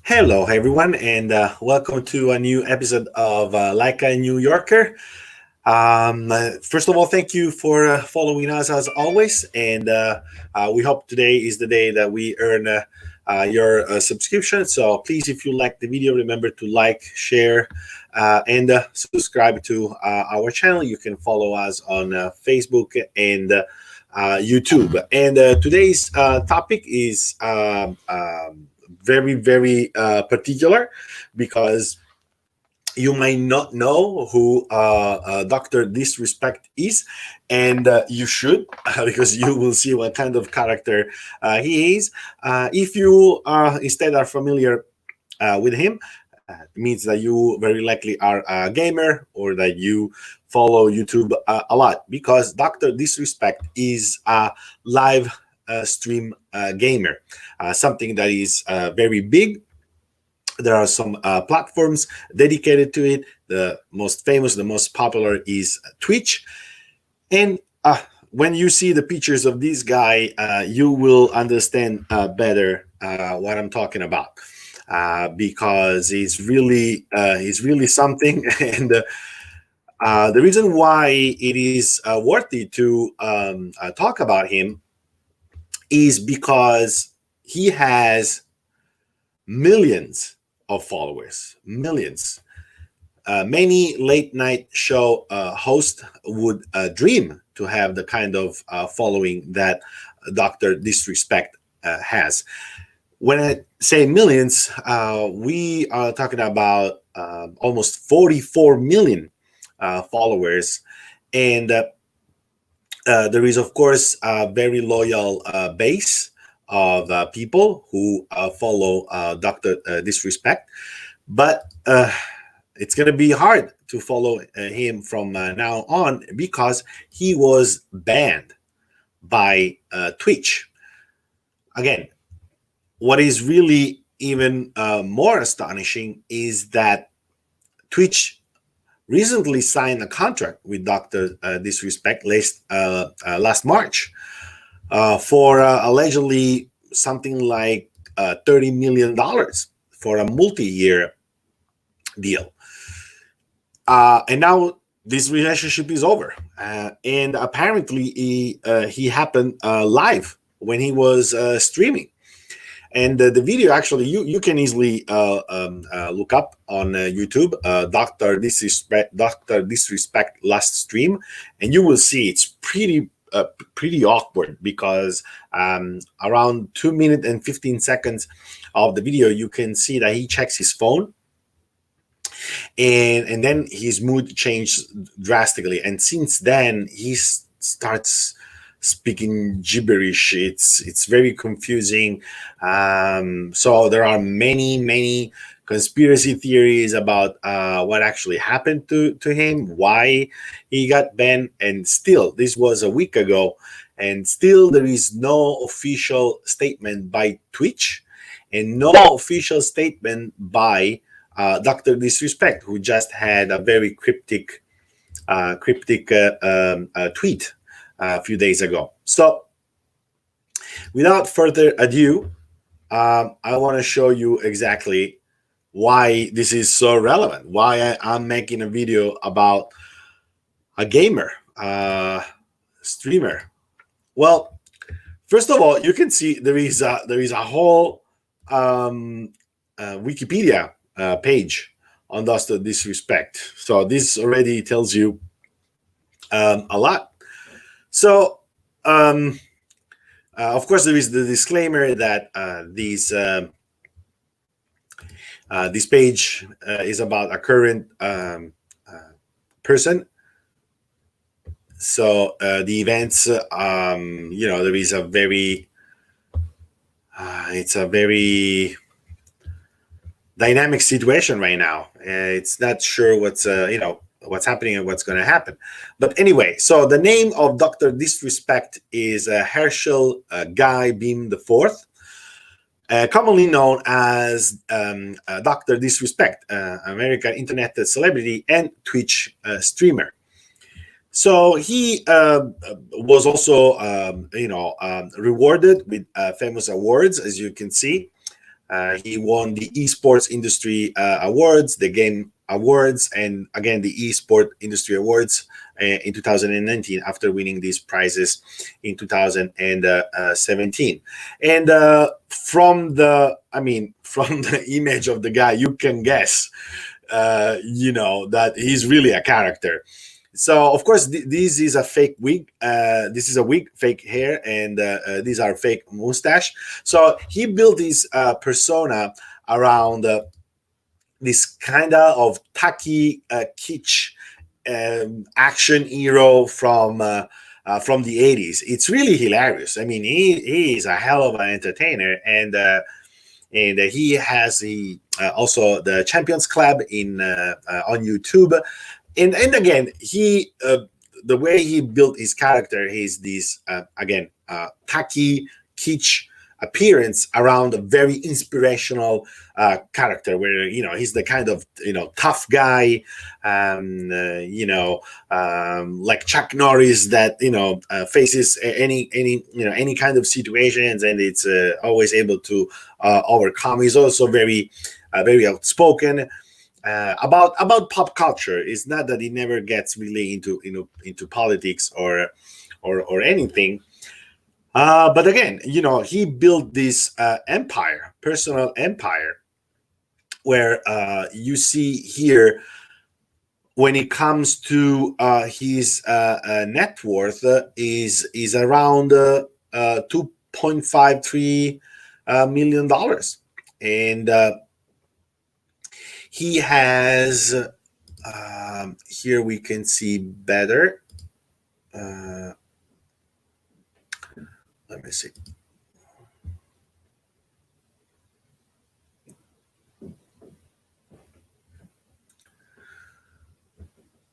Hello, everyone, and welcome to a new episode of Like a New Yorker. First of all, thank you for following us as always, and we hope today is the day that we earn your subscription. So please, if you like the video, remember to like, share, and subscribe to our channel. You can follow us on Facebook and YouTube. And today's topic is very, very particular because you might not know who Dr. Disrespect is, and you should, because you will see what kind of character he is. If you instead are familiar with him, it means that you very likely are a gamer or that you follow YouTube a lot, because Dr. Disrespect is a live stream gamer, something that is very big. There are some platforms dedicated to it. The most famous, the most popular is Twitch. And when you see the pictures of this guy, you will understand better what I'm talking about, because he's really something. And the reason why it is worthy to talk about him is because he has millions of followers, millions. Many late night show hosts would dream to have the kind of following that Dr. Disrespect has. When I say millions, we are talking about almost 44 million followers. And there is, of course, a very loyal base of people who follow Dr. Disrespect. But it's going to be hard to follow him from now on, because he was banned by Twitch. Again, what is really even more astonishing is that Twitch recently signed a contract with Dr. Disrespect last March for allegedly something like $30 million for a multi-year deal. And now this relationship is over. And apparently he happened live when he was streaming. And the video, actually, you can easily look up on YouTube, Dr. Disrespect last stream, and you will see it's pretty awkward, because around 2 minutes and 15 seconds of the video, you can see that he checks his phone, and then his mood changed drastically, and since then he starts speaking gibberish. It's very confusing. So there are many conspiracy theories about what actually happened to him, why he got banned, and still, this was a week ago, and still there is no official statement by Twitch and no official statement by Dr. Disrespect, who just had a very cryptic tweet a few days ago. So without further ado, I want to show you exactly why this is so relevant, why I'm making a video about a gamer, streamer. Well, first of all, you can see there is a whole Wikipedia page on Dr. Disrespect. So this already tells you a lot. So, of course, there is the disclaimer that this page is about a current person. So the events, there is a very, it's a very dynamic situation right now. It's not sure what's happening and what's going to happen. But anyway, so the name of Dr. Disrespect is Herschel Guy Beam IV, commonly known as Dr. Disrespect, American internet celebrity and Twitch streamer. So he was also, rewarded with famous awards, as you can see. He won the esports industry awards, the game awards, and again the esport industry awards in 2019 after winning these prizes in 2017. And from the image of the guy, you can guess, that he's really a character. So of course this is a fake wig. This is a wig, fake hair, and these are fake mustache. So he built his persona around this kind of tacky kitsch action hero from the 80s. It's really hilarious. I mean, he is a hell of an entertainer, and he has also the Champions Club on YouTube. And again, he the way he built his character is this again tacky kitsch appearance around a very inspirational character, where he's the kind of tough guy, like Chuck Norris, that faces any kind of situations, and it's always able to overcome. He's also very outspoken. About pop culture. It's not that he never gets really into politics or anything, but again, he built this personal empire, where you see here, when it comes to his net worth, is around $2.53 million, and he has, here we can see better. Let me see.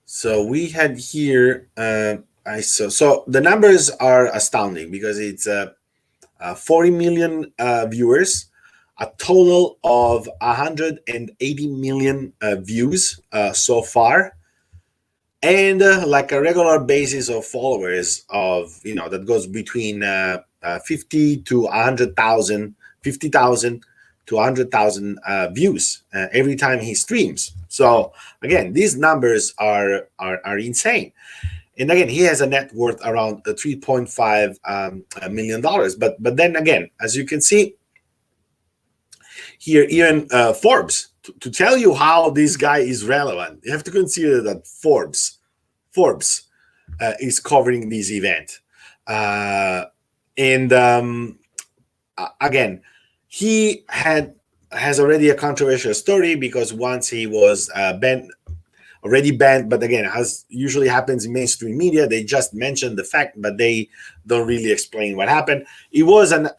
So we had here, so the numbers are astounding, because it's 40 million viewers, a total of 180 million views so far, and like a regular basis of followers of that goes between 50 to 100,000, 50,000 to 100,000 views every time he streams. So again, these numbers are insane. And again, he has a net worth around $3.5 million. But then again, as you can see here, even Forbes, to tell you how this guy is relevant, you have to consider that Forbes is covering this event. Again, he has already a controversial story, because once he was already banned, but again, as usually happens in mainstream media, they just mention the fact, but they don't really explain what happened. It was a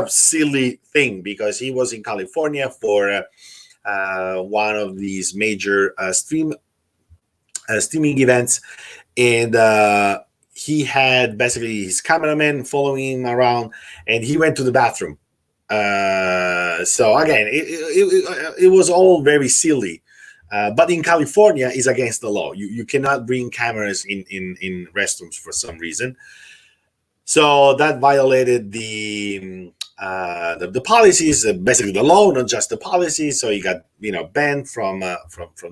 silly thing, because he was in California for one of these major streaming events, and he had basically his cameraman following him around, and he went to the bathroom. So again, it was all very silly. But in California, is against the law. You cannot bring cameras in restrooms for some reason. So that violated the policies, basically the law, not just the policies. So he got banned from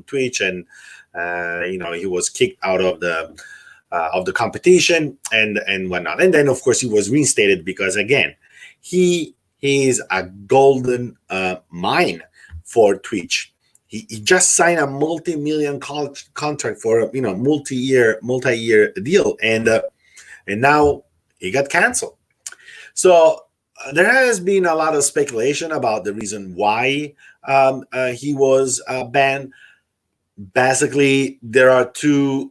Twitch, and he was kicked out of the competition and whatnot. And then of course he was reinstated, because again, he is a golden mine for Twitch. He just signed a multi-million contract for a multi-year deal, and now he got canceled. So there has been a lot of speculation about the reason why he was banned. Basically, there are two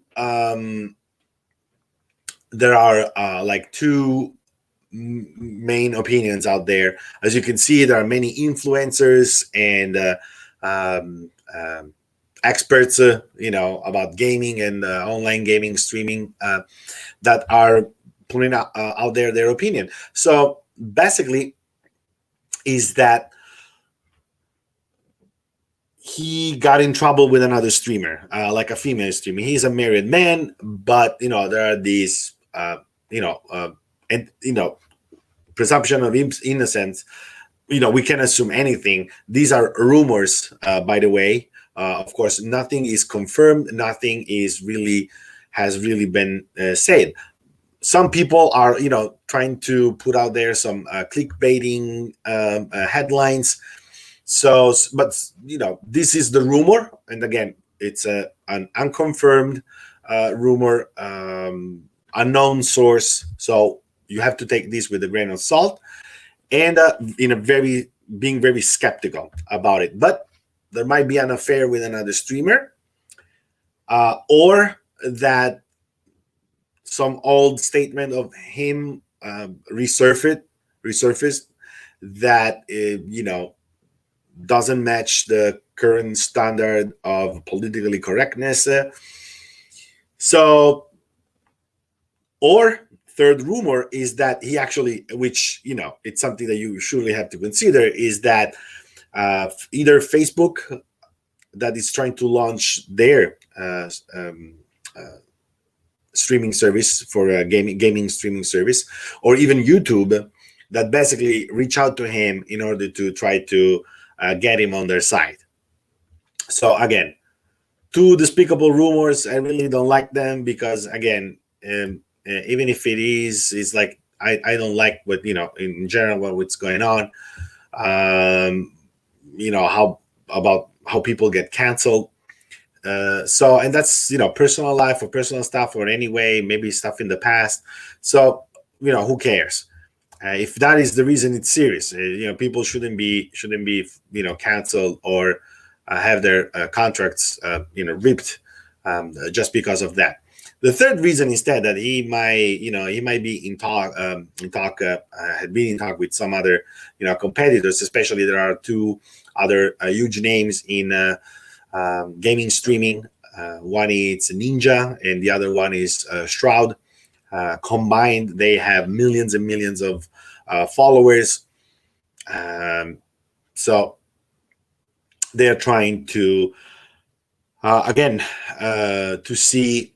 main opinions out there. As you can see, there are many influencers and experts, about gaming and online gaming streaming, that are putting out there their opinion. So basically, is that he got in trouble with another streamer, like a female streamer. He's a married man, but there are these, presumption of innocence we can assume anything. These are rumors, by the way. Of course, nothing is confirmed. Nothing has really been said. Some people are, trying to put out there some clickbaiting headlines. So, but this is the rumor, and again, it's an unconfirmed rumor, unknown source. So you have to take this with a grain of salt, and being very skeptical about it. But there might be an affair with another streamer, or that some old statement of him resurfaced that doesn't match the current standard of politically correctness. So, or third rumor is that he actually, which it's something that you surely have to consider, is that either Facebook, that is trying to launch their streaming service for a gaming streaming service, or even YouTube, that basically reach out to him in order to try to get him on their side. So again, two despicable rumors. I really don't like them because, again, even if it's like I don't like what in general what's going on. How people get canceled. So, and that's personal life or personal stuff, or anyway, maybe stuff in the past. So who cares? If that is the reason, it's serious. People shouldn't be canceled or have their contracts ripped just because of that. The third reason instead that he might be in talk had been in talk with some other competitors. Especially there are two other huge names in gaming streaming. One is Ninja and the other one is Shroud. Combined, they have millions and millions of followers. So they are trying to to see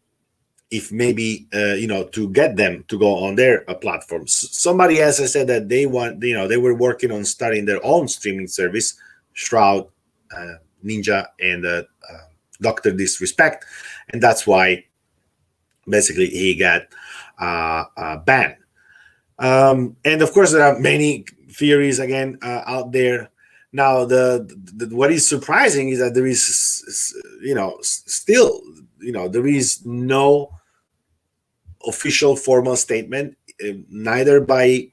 if maybe to get them to go on their platforms. Somebody else has said that they were working on starting their own streaming service, Shroud, Ninja, and drdisrespect, and that's why basically he got banned. And of course, there are many theories again out there. Now, the what is surprising is that there is, still, there is no official formal statement, neither by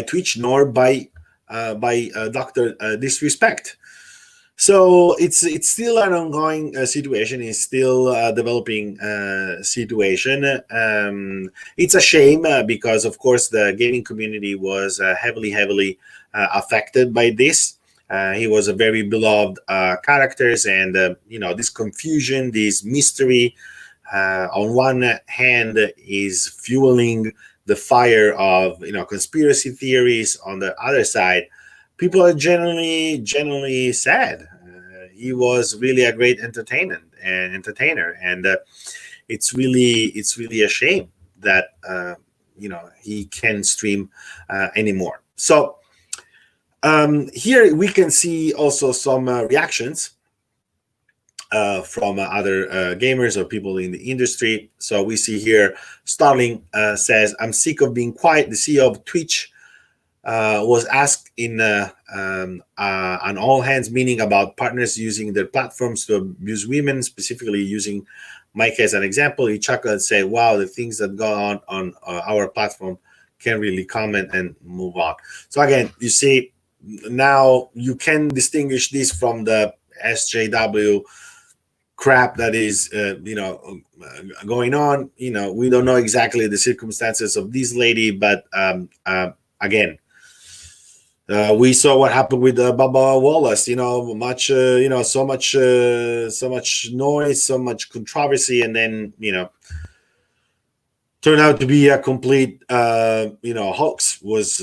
Twitch nor by Dr. Disrespect. So it's still an ongoing situation. It's still a developing situation. It's a shame because, of course, the gaming community was heavily affected by this. He was a very beloved characters, and this confusion, this mystery, on one hand, is fueling the fire of conspiracy theories. On the other side, people are generally sad. He was really a great entertainer, and it's really a shame that he can't stream anymore. So here we can see also some reactions from other gamers or people in the industry. So we see here Starling says, "I'm sick of being quiet. The CEO of Twitch was asked in an all hands meeting about partners using their platforms to abuse women, specifically using Mike as an example. He chuckled and said, 'Wow, the things that go on our platform, can't really comment and move on.'" So again, you see, now you can distinguish this from the SJW crap that is going on. We don't know exactly the circumstances of this lady, but again, we saw what happened with Baba Wallace. So much noise, so much controversy, and then turned out to be a complete hoax. Was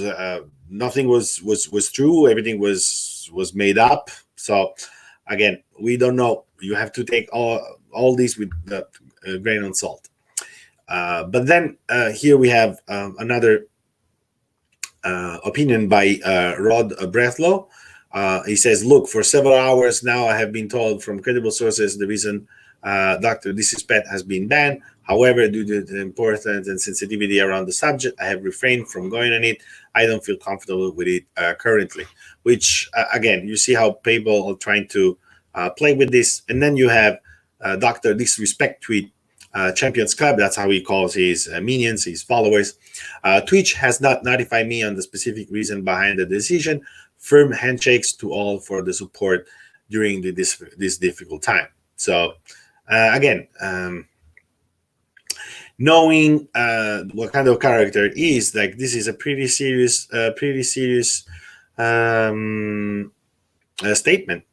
nothing was true. Everything was made up. So again, we don't know. You have to take all these with a grain of salt. But then here we have another opinion by Rod Breathlow. He says, look, for several hours now, I have been told from credible sources the reason Dr. Disrespect has been banned. However, due to the importance and sensitivity around the subject, I have refrained from going on it. I don't feel comfortable with it currently. Which, again, you see how people are trying to play with this. And then you have Dr. Disrespect tweet, Champions Club, that's how he calls his minions, his followers. Twitch has not notified me on the specific reason behind the decision. Firm handshakes to all for the support during this difficult time. So, again, knowing what kind of character he is, like, this is a pretty serious statement.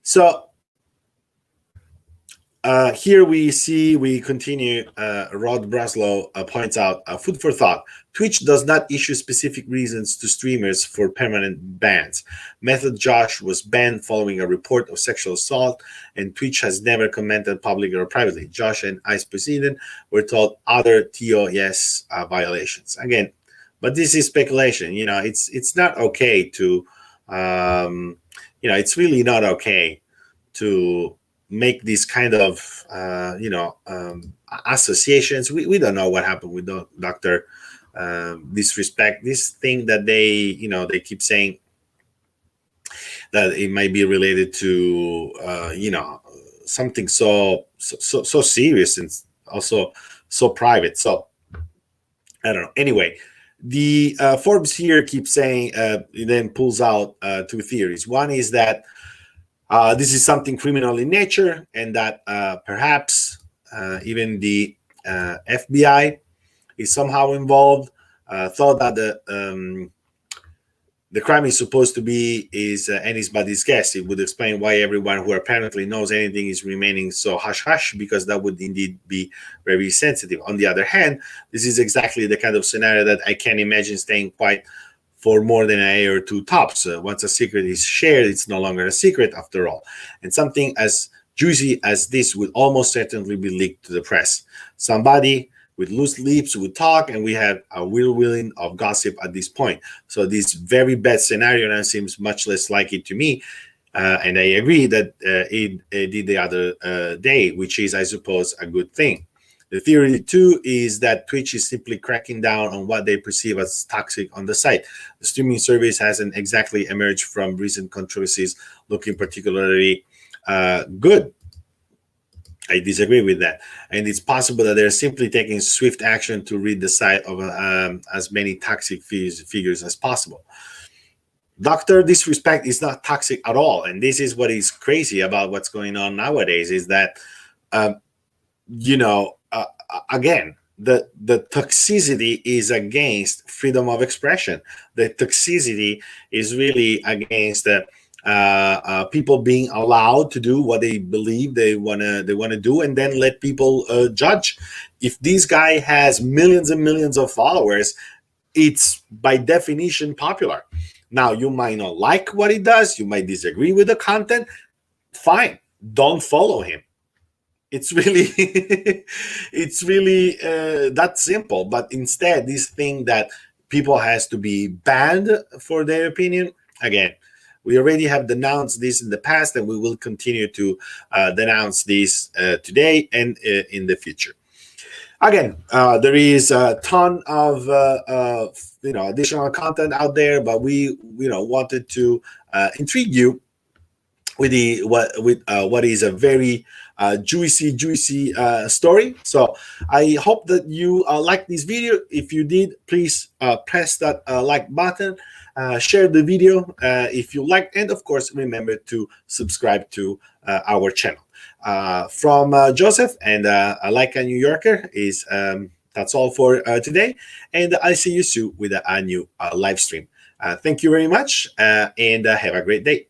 So here we continue. Rod Braslow points out, food for thought. Twitch does not issue specific reasons to streamers for permanent bans. Method Josh was banned following a report of sexual assault, and Twitch has never commented publicly or privately. Josh and Ice President were told other TOS violations. Again, but this is speculation. You know, it's not okay to, it's really not okay to make these kind of associations. We don't know what happened with Dr. Disrespect. This thing that they keep saying that it might be related to something so serious and also so private. So I don't know. Anyway, the Forbes here keeps saying, then pulls out two theories. One is that this is something criminal in nature, and that perhaps even the FBI is somehow involved. Thought that the crime is supposed to be is anybody's guess. It would explain why everyone who apparently knows anything is remaining so hush-hush, because that would indeed be very sensitive. On the other hand, this is exactly the kind of scenario that I can imagine staying quiet for more than a year or two tops. Once a secret is shared, it's no longer a secret after all. And something as juicy as this would almost certainly be leaked to the press. Somebody with loose lips would talk, and we have a whirlwind of gossip at this point. So this very bad scenario now seems much less likely to me. And I agree that it did the other day, which is, I suppose, a good thing. The theory, too, is that Twitch is simply cracking down on what they perceive as toxic on the site. The streaming service hasn't exactly emerged from recent controversies looking particularly good. I disagree with that. And it's possible that they're simply taking swift action to rid the site of as many toxic figures as possible. Dr. Disrespect is not toxic at all. And this is what is crazy about what's going on nowadays, is that, again, the toxicity is against freedom of expression. The toxicity is really against people being allowed to do what they believe they wanna do, and then let people judge. If this guy has millions and millions of followers, it's by definition popular. Now, you might not like what he does, you might disagree with the content. Fine, don't follow him. It's really that simple. But instead, this thing that people has to be banned for their opinion, again, we already have denounced this in the past, and we will continue to denounce this today and in the future. Again, there is a ton of additional content out there, but we wanted to intrigue you with what is a very juicy story. So I hope that you liked this video. If you did, please press that like button, share the video if you liked, and of course remember to subscribe to our channel. From Joseph and Like a New Yorker is that's all for today, and I'll see you soon with a new live stream. Thank you very much, and have a great day.